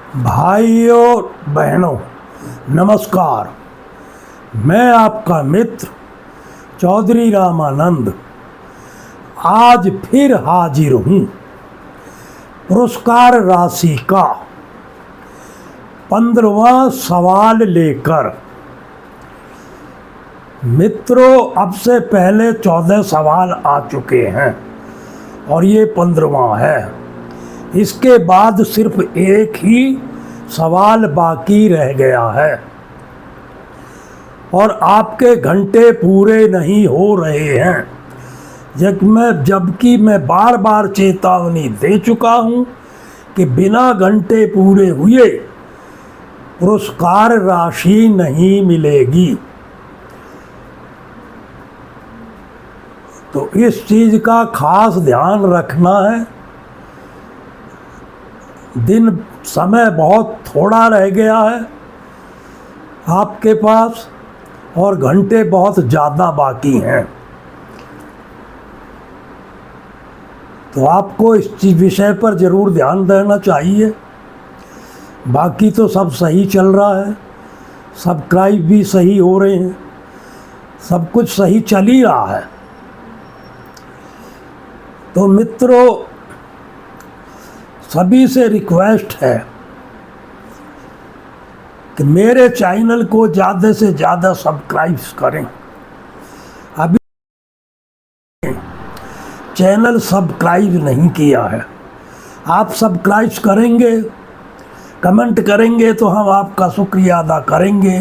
भाइयों बहनों नमस्कार। मैं आपका मित्र चौधरी रामानंद आज फिर हाजिर हूँ पुरस्कार राशि का 15वां सवाल लेकर। मित्रों, अब से पहले 14 सवाल आ चुके हैं और ये 15वां है। इसके बाद सिर्फ एक ही सवाल बाकी रह गया है और आपके घंटे पूरे नहीं हो रहे हैं। जबकि मैं बार बार चेतावनी दे चुका हूं कि बिना घंटे पूरे हुए पुरस्कार राशि नहीं मिलेगी। तो इस चीज़ का खास ध्यान रखना है। दिन समय बहुत थोड़ा रह गया है आपके पास और घंटे बहुत ज़्यादा बाकी हैं। तो आपको इस विषय पर ज़रूर ध्यान देना चाहिए। बाकी तो सब सही चल रहा है, सब्सक्राइब भी सही हो रहे हैं, सब कुछ सही चल ही रहा है। तो मित्रों, सभी से रिक्वेस्ट है कि मेरे चैनल को ज़्यादा से ज़्यादा सब्सक्राइब करें। अभी चैनल सब्सक्राइब नहीं किया है, आप सब्सक्राइब करेंगे, कमेंट करेंगे तो हम आपका शुक्रिया अदा करेंगे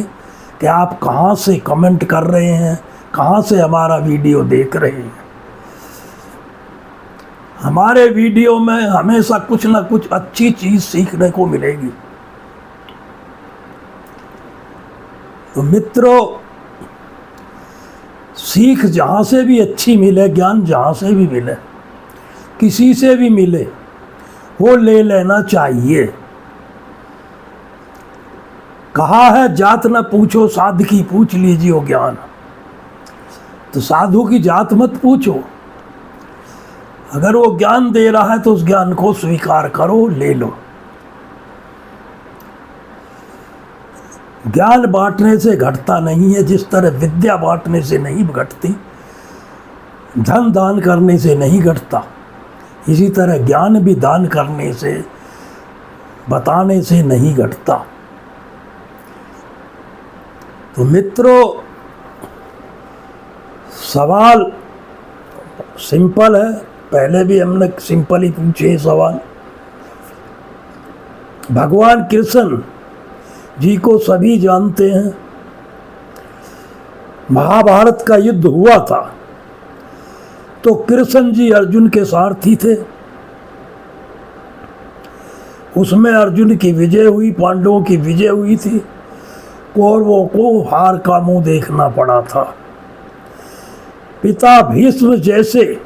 कि आप कहाँ से कमेंट कर रहे हैं, कहाँ से हमारा वीडियो देख रहे हैं। हमारे वीडियो में हमेशा कुछ ना कुछ अच्छी चीज़ सीखने को मिलेगी। तो मित्रों, सीख जहाँ से भी अच्छी मिले, ज्ञान जहाँ से भी मिले, किसी से भी मिले, वो ले लेना चाहिए। कहा है जात न पूछो साधु की पूछ लीजिए ज्ञान। तो साधु की जात मत पूछो, अगर वो ज्ञान दे रहा है तो उस ज्ञान को स्वीकार करो, ले लो। ज्ञान बांटने से घटता नहीं है, जिस तरह विद्या बांटने से नहीं घटती, धन दान करने से नहीं घटता, इसी तरह ज्ञान भी दान करने से, बताने से नहीं घटता। तो मित्रों, सवाल सिंपल है, पहले भी हमने सिंपल ही पूछे सवाल। भगवान कृष्ण जी को सभी जानते हैं। महाभारत का युद्ध हुआ था तो कृष्ण जी अर्जुन के सारथी थे। उसमें अर्जुन की विजय हुई, पांडवों की विजय हुई थी, कौरवों को हार का मुंह देखना पड़ा था। पिता भीष्म जैसे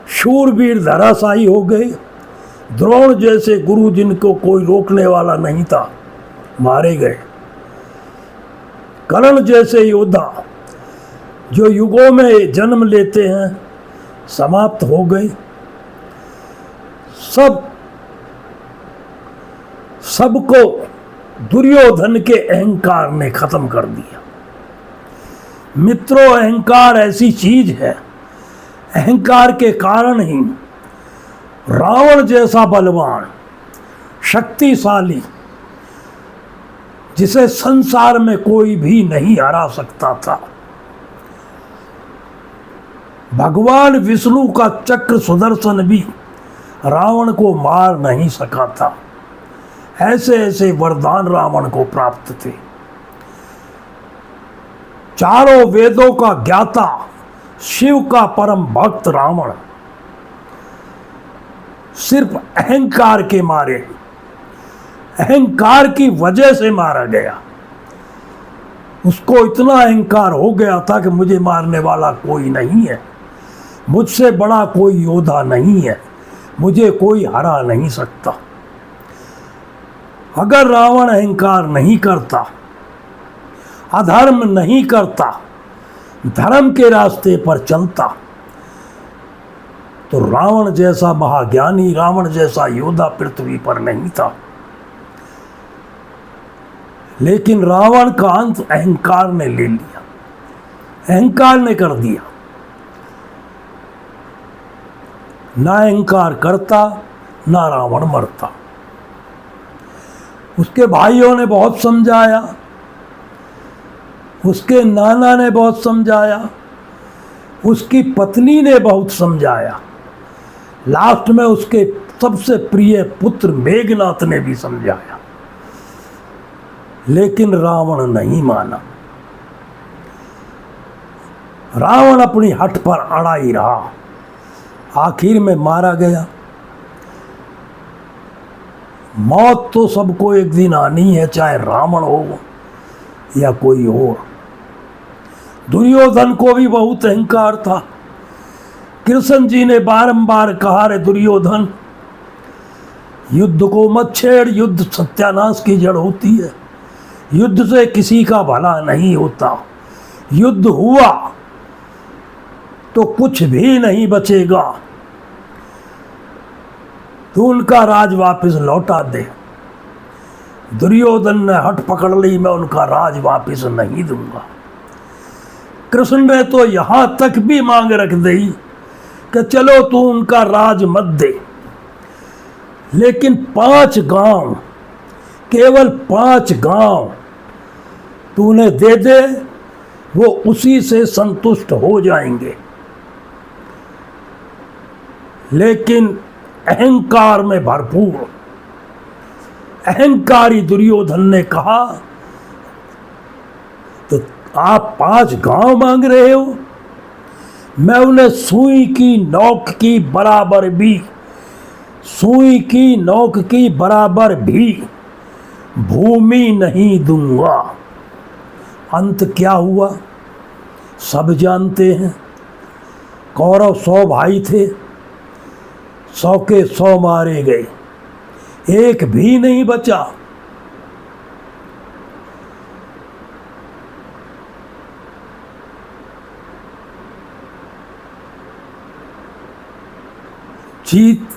शूरवीर धराशायी हो गए, द्रोण जैसे गुरु जिनको कोई रोकने वाला नहीं था, मारे गए। कर्ण जैसे योद्धा जो युगों में जन्म लेते हैं, समाप्त हो गए। सबको दुर्योधन के अहंकार ने खत्म कर दिया। मित्रों, अहंकार ऐसी चीज है, अहंकार के कारण ही रावण जैसा बलवान, शक्तिशाली, जिसे संसार में कोई भी नहीं हरा सकता था, भगवान विष्णु का चक्र सुदर्शन भी रावण को मार नहीं सका था। ऐसे ऐसे वरदान रावण को प्राप्त थे। चारों वेदों का ज्ञाता, शिव का परम भक्त रावण सिर्फ अहंकार के मारे, अहंकार की वजह से मारा गया। उसको इतना अहंकार हो गया था कि मुझे मारने वाला कोई नहीं है, मुझसे बड़ा कोई योद्धा नहीं है, मुझे कोई हरा नहीं सकता। अगर रावण अहंकार नहीं करता, अधर्म नहीं करता, धर्म के रास्ते पर चलता, तो रावण जैसा महाज्ञानी, रावण जैसा योद्धा पृथ्वी पर नहीं था। लेकिन रावण का अंत अहंकार ने ले लिया, अहंकार ने कर दिया। ना अहंकार करता ना रावण मरता। उसके भाइयों ने बहुत समझाया, उसके नाना ने बहुत समझाया, उसकी पत्नी ने बहुत समझाया, लास्ट में उसके सबसे प्रिय पुत्र मेघनाथ ने भी समझाया, लेकिन रावण नहीं माना। रावण अपनी हठ पर अड़ा ही रहा, आखिर में मारा गया। मौत तो सबको एक दिन आनी है, चाहे रावण हो या कोई और। दुर्योधन को भी बहुत अहंकार था। कृष्ण जी ने बारंबार कहा, रे दुर्योधन, युद्ध को मत छेड़, युद्ध सत्यानाश की जड़ होती है, युद्ध से किसी का भला नहीं होता, युद्ध हुआ तो कुछ भी नहीं बचेगा, तू उनका राज वापस लौटा दे। दुर्योधन ने हट पकड़ ली, मैं उनका राज वापस नहीं दूंगा। कृष्ण ने तो यहां तक भी मांग रख दी कि चलो तू उनका राज मत दे, लेकिन 5 गांव, केवल 5 गांव तूने दे दे, वो उसी से संतुष्ट हो जाएंगे। लेकिन अहंकार में भरपूर अहंकारी दुर्योधन ने कहा, तो आप 5 गांव मांग रहे हो, मैं उन्हें सुई की नोक की बराबर भी, सुई की नोक की बराबर भी भूमि नहीं दूंगा। अंत क्या हुआ सब जानते हैं। कौरव 100 भाई थे, 100 के 100 मारे गए, एक भी नहीं बचा। जीत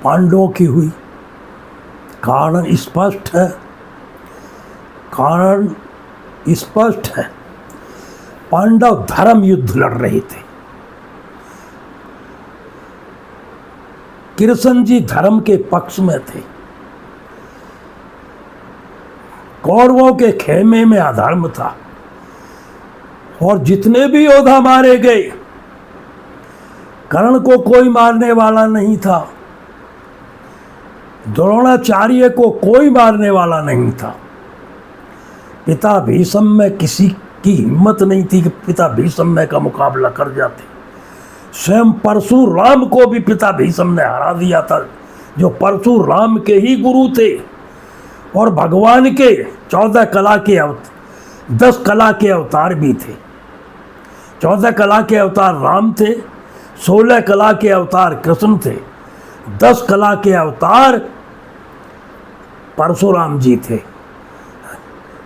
पांडवों की हुई। कारण स्पष्ट है, कारण स्पष्ट है। पांडव धर्म युद्ध लड़ रहे थे, कृष्ण जी धर्म के पक्ष में थे। कौरवों के खेमे में अधर्म था, और जितने भी योद्धा मारे गए, कर्ण को कोई मारने वाला नहीं था, द्रोणाचार्य को कोई मारने वाला नहीं था, पिता भीष्म में किसी की हिम्मत नहीं थी कि पिता भीष्म का मुकाबला कर जाते। स्वयं परशुराम को भी पिता भीष्म ने हरा दिया था, जो परशुराम के ही गुरु थे, और भगवान के 14 कला के 10 कला के अवतार भी थे। 14 कला के अवतार राम थे, 16 कला के अवतार कृष्ण थे, 10 कला के अवतार परशुराम जी थे।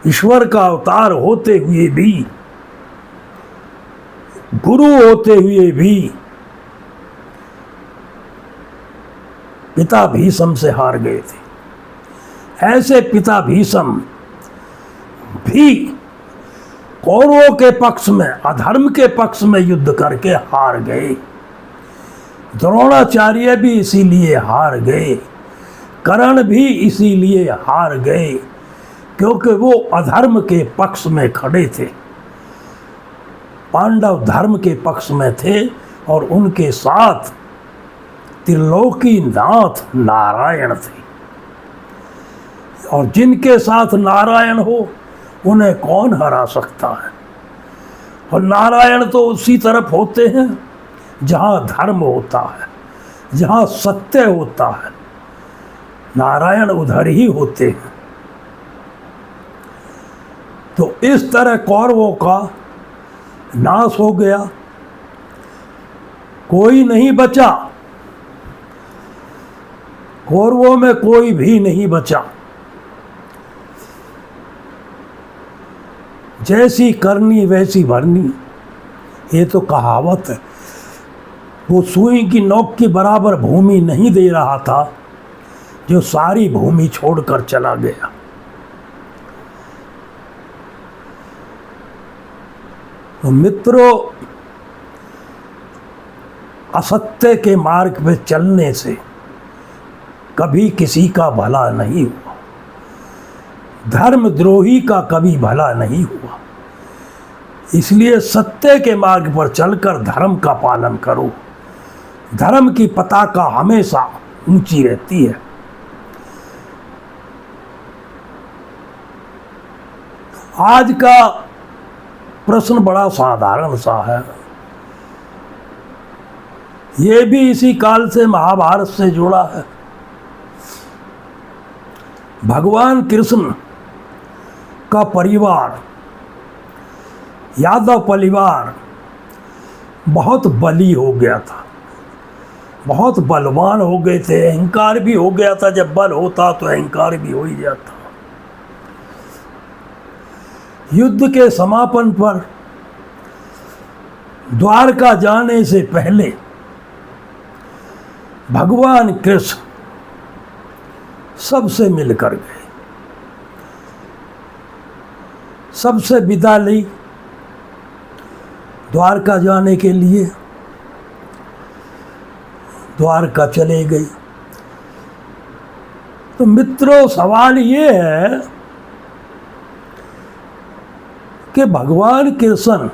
ईश्वर का अवतार होते हुए भी, गुरु होते हुए भी पिता भीष्म से हार गए थे। ऐसे पिता भीष्म भी कौरवों के पक्ष में, अधर्म के पक्ष में युद्ध करके हार गए। द्रोणाचार्य भी इसीलिए हार गए, कर्ण भी इसीलिए हार गए, क्योंकि वो अधर्म के पक्ष में खड़े थे। पांडव धर्म के पक्ष में थे, और उनके साथ त्रिलोकीनाथ नारायण थे। और जिनके साथ नारायण हो, उन्हें कौन हरा सकता है। और नारायण तो उसी तरफ होते हैं जहाँ धर्म होता है, जहाँ सत्य होता है, नारायण उधर ही होते हैं। तो इस तरह कौरवों का नाश हो गया, कोई नहीं बचा, कौरवों में कोई भी नहीं बचा। जैसी करनी वैसी भरनी, ये तो कहावत है। वो सुई की नोक की बराबर भूमि नहीं दे रहा था, जो सारी भूमि छोड़कर चला गया। मित्रों, असत्य के मार्ग पे चलने से कभी किसी का भला नहीं हुआ, धर्मद्रोही का कभी भला नहीं हुआ। इसलिए सत्य के मार्ग पर चलकर धर्म का पालन करो। धर्म की पताका हमेशा ऊंची रहती है। आज का प्रश्न बड़ा साधारण सा है। ये भी इसी काल से, महाभारत से जुड़ा है। भगवान कृष्ण का परिवार, यादव परिवार बहुत बली हो गया था, बहुत बलवान हो गए थे, अहंकार भी हो गया था। जब बल होता तो अहंकार भी हो ही जाता। युद्ध के समापन पर द्वारका जाने से पहले भगवान कृष्ण सबसे मिलकर गए, सबसे विदा ली द्वारका जाने के लिए। द्वारका चले गए। तो मित्रों, सवाल ये है कि भगवान कृष्ण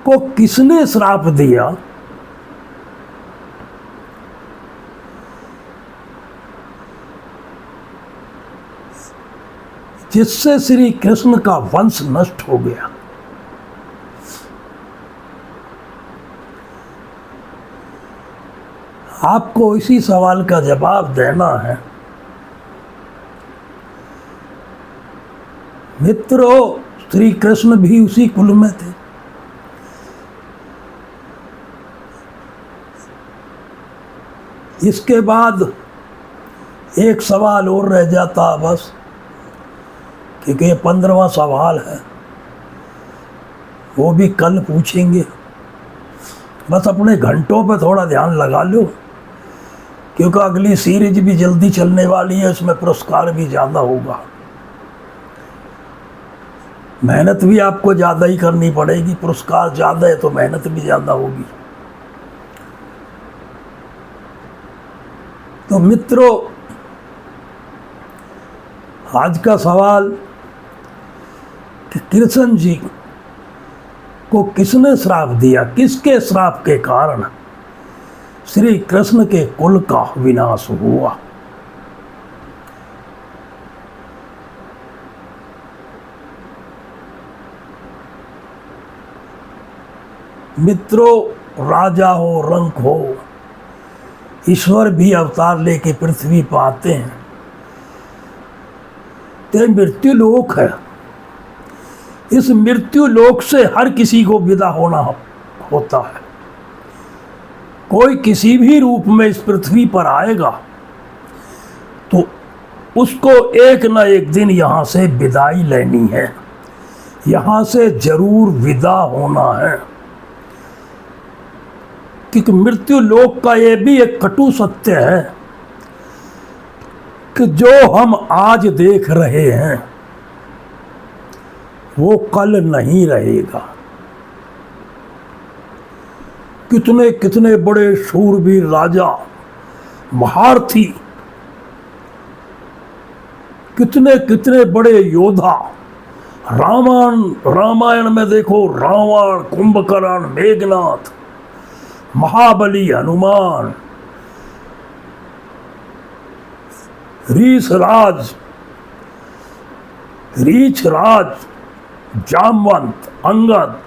को किसने श्राप दिया? जिससे श्री कृष्ण का वंश नष्ट हो गया। आपको इसी सवाल का जवाब देना है। मित्रों, श्री कृष्ण भी उसी कुल में थे। इसके बाद एक सवाल और रह जाता बस, क्योंकि ये 15वां सवाल है, वो भी कल पूछेंगे। बस अपने घंटों पे थोड़ा ध्यान लगा लो, क्योंकि अगली सीरीज भी जल्दी चलने वाली है, उसमें पुरस्कार भी ज़्यादा होगा। मेहनत भी आपको ज़्यादा ही करनी पड़ेगी। पुरस्कार ज़्यादा है तो मेहनत भी ज़्यादा होगी। तो मित्रों, आज का सवाल कि कृष्ण जी को किसने श्राप दिया, किसके श्राप के कारण श्री कृष्ण के कुल का विनाश हुआ? मित्रों, राजा हो, रंक हो, ईश्वर भी अवतार लेके पृथ्वी पर आते हैं। तो मृत्यु लोक है। इस मृत्यु लोक से हर किसी को विदा होना होता है। कोई किसी भी रूप में इस पृथ्वी पर आएगा तो उसको एक न एक दिन यहाँ से विदाई लेनी है, यहाँ से जरूर विदा होना है। क्योंकि मृत्यु लोक का ये भी एक कटु सत्य है कि जो हम आज देख रहे हैं वो कल नहीं रहेगा। कितने कितने बड़े शूरवीर राजा, महारथी, कितने कितने बड़े योद्धा, रामायण में देखो, रावण, कुंभकर्ण, मेघनाथ, महाबली, हनुमान, रीछराज, जामवंत, अंगद,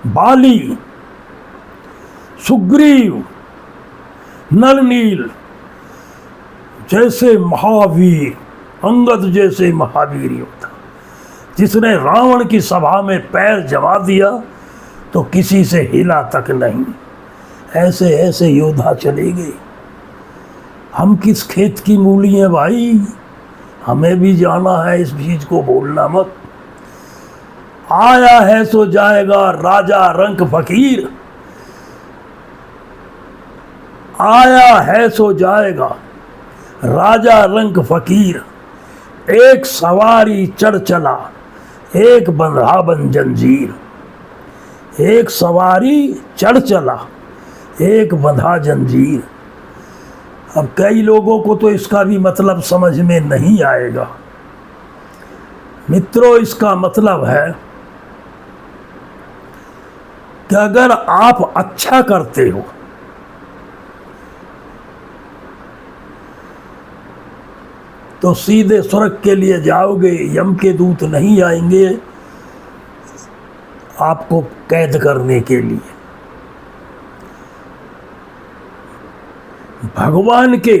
बाली, सुग्रीव, नलनील जैसे महावीर, अंगद जैसे महावीर योद्धा, जिसने रावण की सभा में पैर जमा दिया तो किसी से हिला तक नहीं। ऐसे ऐसे योद्धा चले गए। हम किस खेत की मूली हैं भाई, हमें भी जाना है, इस चीज को भूलना मत। आया है सो जाएगा राजा रंक फकीर, आया है सो जाएगा राजा रंक फकीर, एक सवारी चढ़ चला, एक बंधा बन जंजीर। एक सवारी चढ़ चला, एक बंधा जंजीर। अब कई लोगों को तो इसका भी मतलब समझ में नहीं आएगा। मित्रों, इसका मतलब है कि अगर आप अच्छा करते हो तो सीधे स्वर्ग के लिए जाओगे, यम के दूत नहीं आएंगे आपको कैद करने के लिए। भगवान के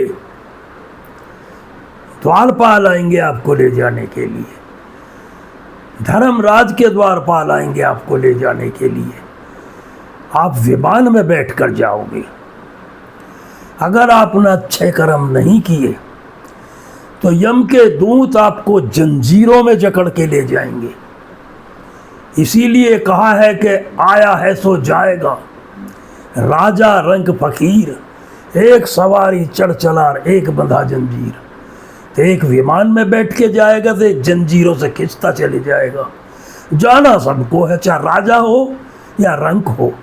द्वारपाल आएंगे आपको ले जाने के लिए, धर्मराज के द्वारपाल आएंगे आपको ले जाने के लिए। आप विमान में बैठकर जाओगे। अगर आपने अच्छे कर्म नहीं किए तो यम के दूत आपको जंजीरों में जकड़ के ले जाएंगे। इसीलिए कहा है कि आया है सो जाएगा, राजा रंग फकीर, एक सवारी चढ़ चला, एक बंधा जंजीर। तो एक विमान में बैठ के जाएगा तो एक जंजीरों से खिंचता चले जाएगा। जाना सबको है, चाहे राजा हो या रंक हो,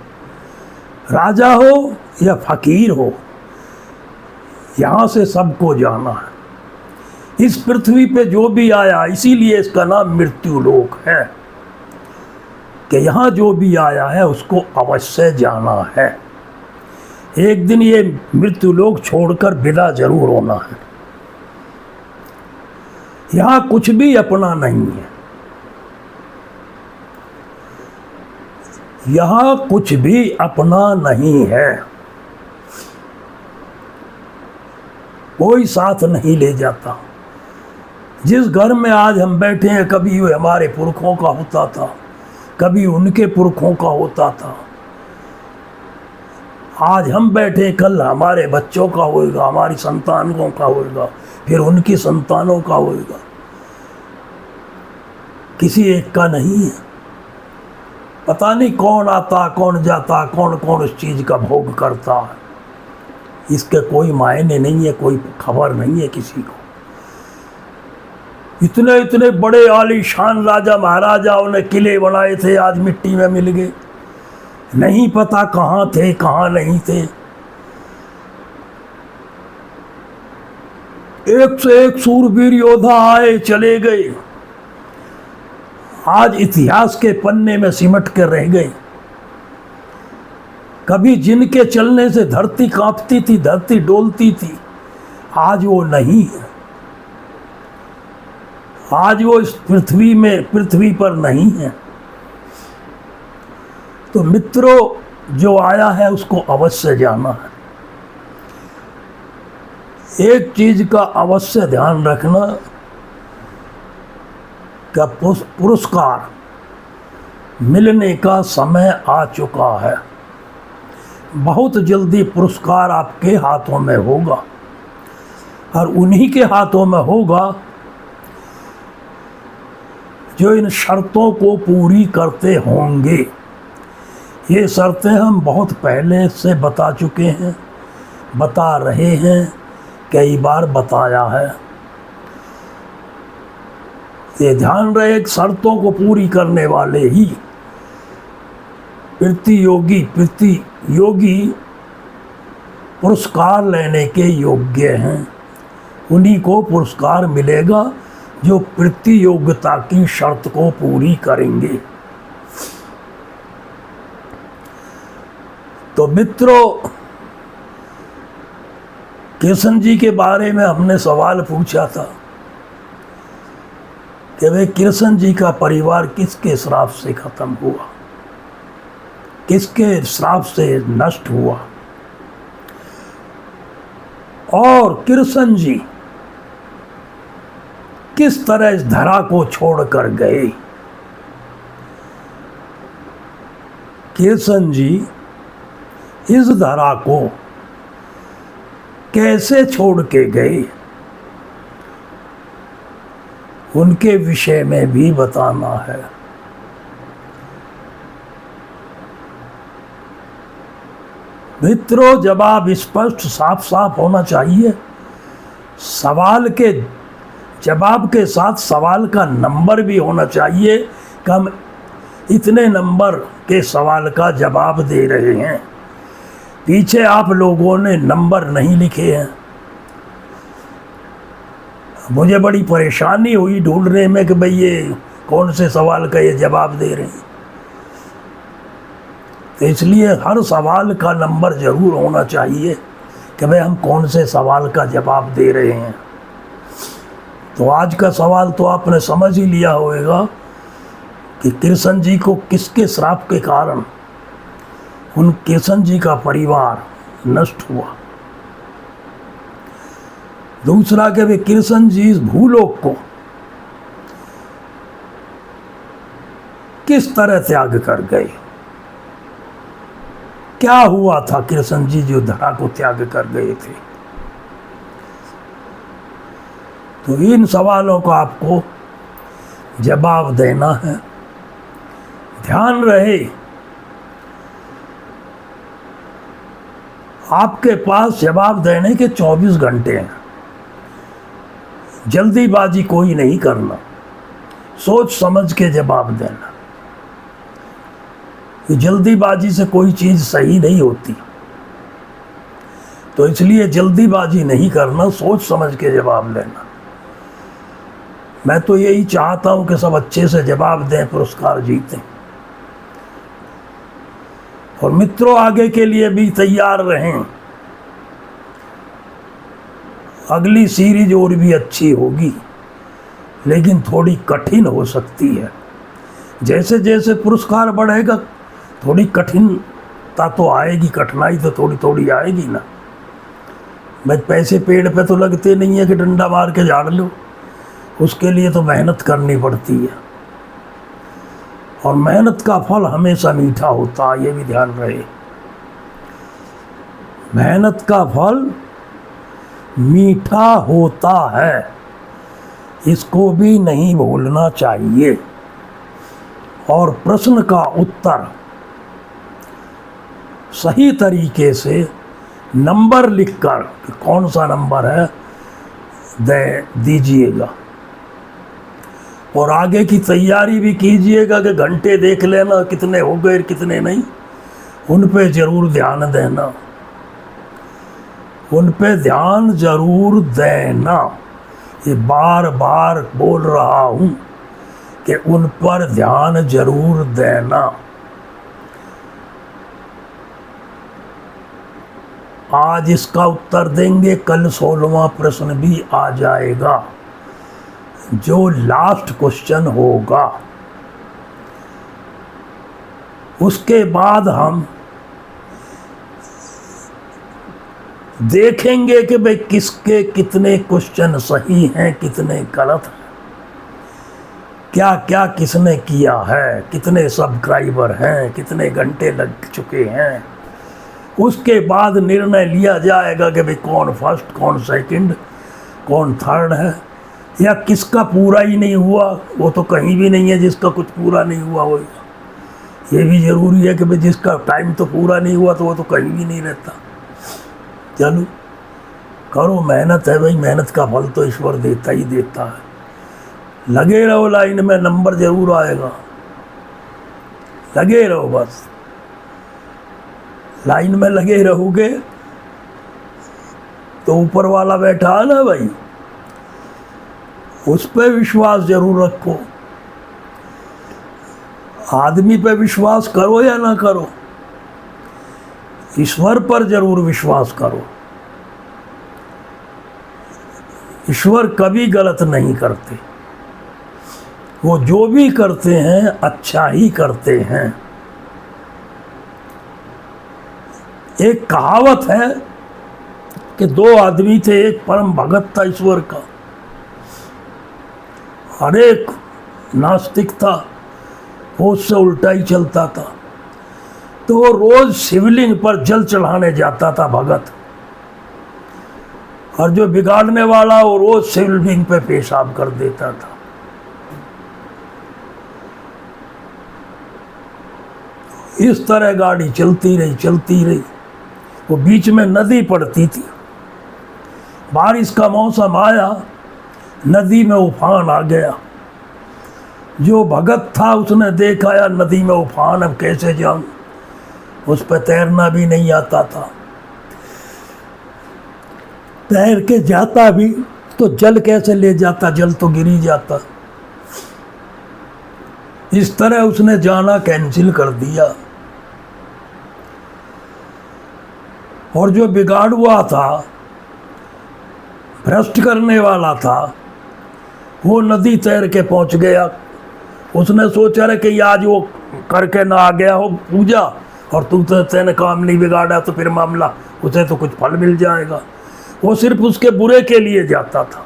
राजा हो या फकीर हो, यहाँ से सबको जाना है। इस पृथ्वी पे जो भी आया, इसीलिए इसका नाम मृत्यु लोक है, कि यहाँ जो भी आया है उसको अवश्य जाना है। एक दिन ये मृत्यु लोक छोड़कर विदा जरूर होना है। यहाँ कुछ भी अपना नहीं है, यहाँ कुछ भी अपना नहीं है। कोई साथ नहीं ले जाता। जिस घर में आज हम बैठे हैं, कभी वो हमारे पुरखों का होता था, कभी उनके पुरखों का होता था। आज हम बैठे, कल हमारे बच्चों का होएगा, हमारी संतानों का होएगा, फिर उनकी संतानों का होएगा। किसी एक का नहीं है। पता नहीं कौन आता, कौन जाता, कौन कौन उस चीज़ का भोग करता है, इसके कोई मायने नहीं है, कोई खबर नहीं है किसी को। इतने इतने बड़े आलीशान राजा महाराजाओं ने किले बनाए थे, आज मिट्टी में मिल गए। नहीं पता कहाँ थे, कहाँ नहीं थे। एक से एक सूरवीर योद्धा आए, चले गए, आज इतिहास के पन्ने में सिमट कर रह गए। कभी जिनके चलने से धरती कांपती थी, धरती डोलती थी, आज वो नहीं है। आज वो इस पृथ्वी पर नहीं है। तो मित्रों, जो आया है उसको अवश्य जाना है। एक चीज का अवश्य ध्यान रखना कि पुरस्कार मिलने का समय आ चुका है। बहुत जल्दी पुरस्कार आपके हाथों में होगा, और उन्हीं के हाथों में होगा जो इन शर्तों को पूरी करते होंगे। ये शर्तें हम बहुत पहले से बता चुके हैं, बता रहे हैं, कई बार बताया है। ये ध्यान रहे, शर्तों को पूरी करने वाले ही प्रतियोगी पुरस्कार लेने के योग्य हैं। उन्हीं को पुरस्कार मिलेगा जो प्रतियोगिता की शर्त को पूरी करेंगे। तो मित्रों, कृष्ण जी के बारे में हमने सवाल पूछा था कि वे कृष्ण जी का परिवार किसके श्राप से खत्म हुआ, किसके श्राप से नष्ट हुआ, और कृष्ण जी किस तरह इस धरा को छोड़कर गए। कृष्ण जी इस धरा को कैसे छोड़ के गए, उनके विषय में भी बताना है। मित्रों, जवाब स्पष्ट साफ साफ होना चाहिए। सवाल के जवाब के साथ सवाल का नंबर भी होना चाहिए कि हम इतने नंबर के सवाल का जवाब दे रहे हैं। पीछे आप लोगों ने नंबर नहीं लिखे हैं। मुझे बड़ी परेशानी हुई ढूंढने में कि भाई ये कौन से सवाल का ये जवाब दे रहे हैं। तो इसलिए हर सवाल का नंबर ज़रूर होना चाहिए कि भाई हम कौन से सवाल का जवाब दे रहे हैं। तो आज का सवाल तो आपने समझ ही लिया होगा कि कृष्ण जी को किसके श्राप के कारण उन कृष्ण जी का परिवार नष्ट हुआ। दूसरा कि वे कृष्ण जी इस भूलोक को किस तरह त्याग कर गए। क्या हुआ था कृष्ण जी जो धरा को त्याग कर गए थे। तो इन सवालों का आपको जवाब देना है। ध्यान रहे आपके पास जवाब देने के 24 घंटे हैं। जल्दीबाजी कोई नहीं करना, सोच समझ के जवाब देना। जल्दीबाजी से कोई चीज़ सही नहीं होती, तो इसलिए जल्दीबाजी नहीं करना, सोच समझ के जवाब देना। मैं तो यही चाहता हूं कि सब अच्छे से जवाब दें, पुरस्कार जीतें। और मित्रों आगे के लिए भी तैयार रहें। अगली सीरीज और भी अच्छी होगी, लेकिन थोड़ी कठिन हो सकती है। जैसे जैसे पुरस्कार बढ़ेगा थोड़ी कठिनता तो आएगी, कठिनाई तो थोड़ी थोड़ी आएगी ना। भाई पैसे पेड़ पे तो लगते नहीं है कि डंडा मार के झाड़ लो, उसके लिए तो मेहनत करनी पड़ती है। और मेहनत का फल हमेशा मीठा होता है, ये भी ध्यान रहे। मेहनत का फल मीठा होता है, इसको भी नहीं भूलना चाहिए। और प्रश्न का उत्तर सही तरीके से नंबर लिखकर कि कौन सा नंबर है दे दीजिएगा। और आगे की तैयारी भी कीजिएगा कि घंटे देख लेना कितने हो गए कितने नहीं, उन पे ज़रूर ध्यान देना, उन पे ध्यान ज़रूर देना। ये बार बार बोल रहा हूँ कि उन पर ध्यान ज़रूर देना। आज इसका उत्तर देंगे, कल 16वां प्रश्न भी आ जाएगा जो लास्ट क्वेश्चन होगा। उसके बाद हम देखेंगे कि भाई किसके कितने क्वेश्चन सही हैं, कितने गलत हैं, क्या क्या किसने किया है, कितने सब्सक्राइबर हैं, कितने घंटे लग चुके हैं। उसके बाद निर्णय लिया जाएगा कि भाई कौन फर्स्ट, कौन सेकंड, कौन थर्ड है, या किसका पूरा ही नहीं हुआ। वो तो कहीं भी नहीं है जिसका कुछ पूरा नहीं हुआ होगा। ये भी ज़रूरी है कि भाई जिसका टाइम तो पूरा नहीं हुआ तो वो तो कहीं भी नहीं रहता। चलो करो, मेहनत है भाई, मेहनत का फल तो ईश्वर देता ही देता है। लगे रहो लाइन में, नंबर ज़रूर आएगा। लगे रहो, बस लाइन में लगे रहोगे तो ऊपर वाला बैठा है ना भाई, उस पर विश्वास जरूर रखो। आदमी पे विश्वास करो या ना करो, ईश्वर पर जरूर विश्वास करो। ईश्वर कभी गलत नहीं करते, वो जो भी करते हैं अच्छा ही करते हैं। एक कहावत है कि दो आदमी थे, एक परम भगत था ईश्वर का, हर एक नास्तिक था, वो उससे उल्टा ही चलता था। तो वो रोज शिवलिंग पर जल चढ़ाने जाता था भगत, और जो बिगाड़ने वाला वो रोज शिवलिंग पे पेशाब कर देता था। इस तरह गाड़ी चलती रही। वो बीच में नदी पड़ती थी, बारिश का मौसम आया नदी में उफान आ गया। जो भगत था उसने देखा यार नदी में उफान, अब कैसे जाऊं, उस पर तैरना भी नहीं आता था। तैर के जाता भी तो जल कैसे ले जाता, जल तो गिर ही जाता। इस तरह उसने जाना कैंसिल कर दिया। और जो बिगाड़ हुआ था, भ्रष्ट करने वाला था, वो नदी तैर के पहुंच गया। उसने सोचा रहे कि आज वो करके ना आ गया हो पूजा और तेने काम नहीं बिगाड़ा तो फिर मामला, उसे तो कुछ फल मिल जाएगा। वो सिर्फ उसके बुरे के लिए जाता था।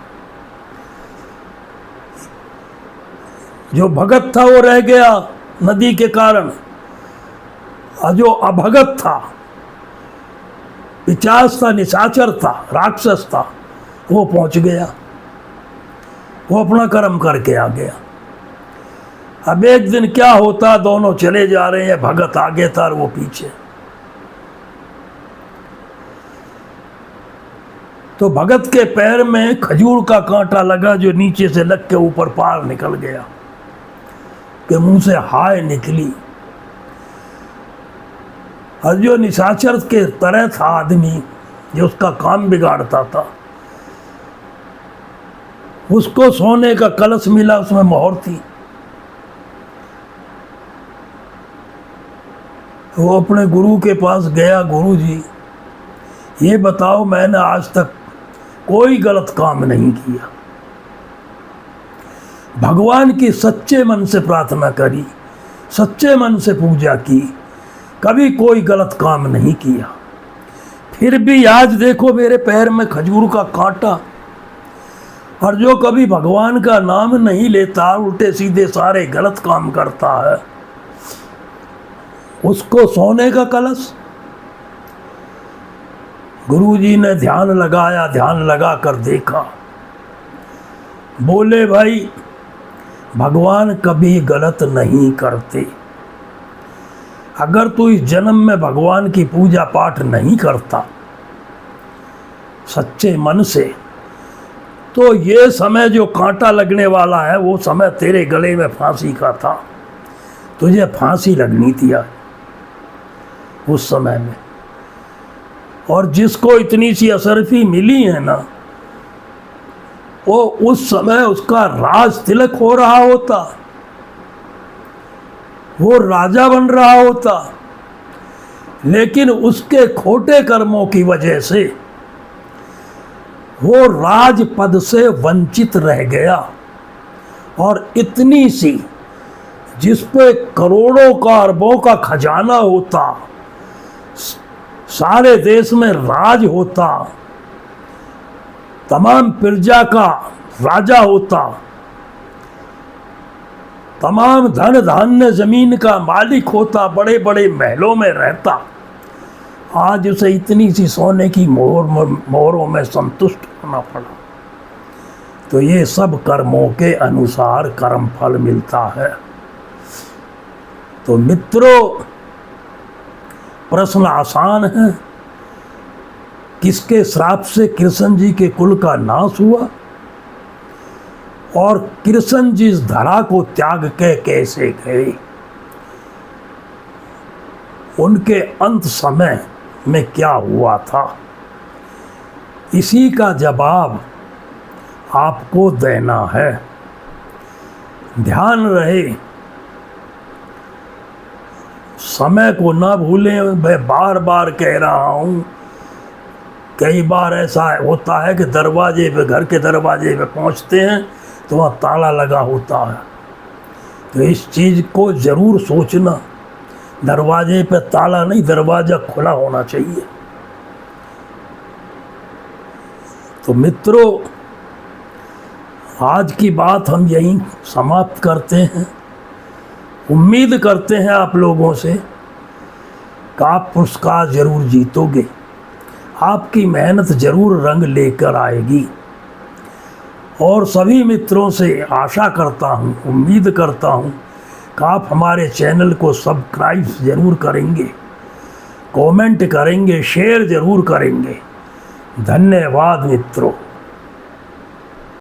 जो भगत था वो रह गया नदी के कारण, और जो अभगत था, पिशाच था, निशाचर था, राक्षस था, वो पहुंच गया, वो अपना कर्म करके आ गया। अब एक दिन क्या होता, दोनों चले जा रहे हैं, भगत आगे था और वो पीछे। तो भगत के पैर में खजूर का कांटा लगा जो नीचे से लग के ऊपर पार निकल गया, कि मुंह से हाय निकली। और जो निशाचर के तरह था आदमी, जो उसका काम बिगाड़ता था, उसको सोने का कलश मिला, उसमें मोहर थी। वो अपने गुरु के पास गया, गुरु जी ये बताओ, मैंने आज तक कोई गलत काम नहीं किया, भगवान की सच्चे मन से प्रार्थना करी, सच्चे मन से पूजा की, कभी कोई गलत काम नहीं किया, फिर भी आज देखो मेरे पैर में खजूर का कांटा। और जो कभी भगवान का नाम नहीं लेता, उल्टे सीधे सारे गलत काम करता है, उसको सोने का कलश। गुरुजी ने ध्यान लगाया, ध्यान लगा कर देखा, बोले भाई भगवान कभी गलत नहीं करते। अगर तू इस जन्म में भगवान की पूजा पाठ नहीं करता सच्चे मन से, तो ये समय जो कांटा लगने वाला है वो समय तेरे गले में फांसी का था, तुझे फांसी लगनी थी उस समय में। और जिसको इतनी सी अशरफी मिली है ना, वो उस समय उसका राज तिलक हो रहा होता, वो राजा बन रहा होता, लेकिन उसके खोटे कर्मों की वजह से वो राज पद से वंचित रह गया। और इतनी सी जिस पे करोड़ों का अरबों का खजाना होता, सारे देश में राज होता, तमाम प्रजा का राजा होता, तमाम धन धान्य जमीन का मालिक होता, बड़े बड़े महलों में रहता, आज उसे इतनी सी सोने की मोहरों में संतुष्ट होना पड़ा। तो ये सब कर्मों के अनुसार कर्म फल मिलता है। तो मित्रों, प्रश्न आसान है, किसके श्राप से कृष्ण जी के कुल का नाश हुआ, और कृष्ण जी इस धरा को त्याग के कैसे गए, उनके अंत समय में क्या हुआ था, इसी का जवाब आपको देना है। ध्यान रहे, समय को ना भूलें। मैं बार बार कह रहा हूँ, कई बार ऐसा होता है कि दरवाजे पे, घर के दरवाजे पे पहुँचते हैं तो वहाँ ताला लगा होता है। तो इस चीज़ को ज़रूर सोचना, दरवाजे पे ताला नहीं, दरवाज़ा खुला होना चाहिए। तो मित्रों, आज की बात हम यहीं समाप्त करते हैं। उम्मीद करते हैं आप लोगों से कि आप पुरस्कार ज़रूर जीतोगे, आपकी मेहनत ज़रूर रंग लेकर आएगी। और सभी मित्रों से आशा करता हूँ, उम्मीद करता हूँ कि आप हमारे चैनल को सब्सक्राइब ज़रूर करेंगे, कमेंट करेंगे, शेयर ज़रूर करेंगे। धन्यवाद मित्रों।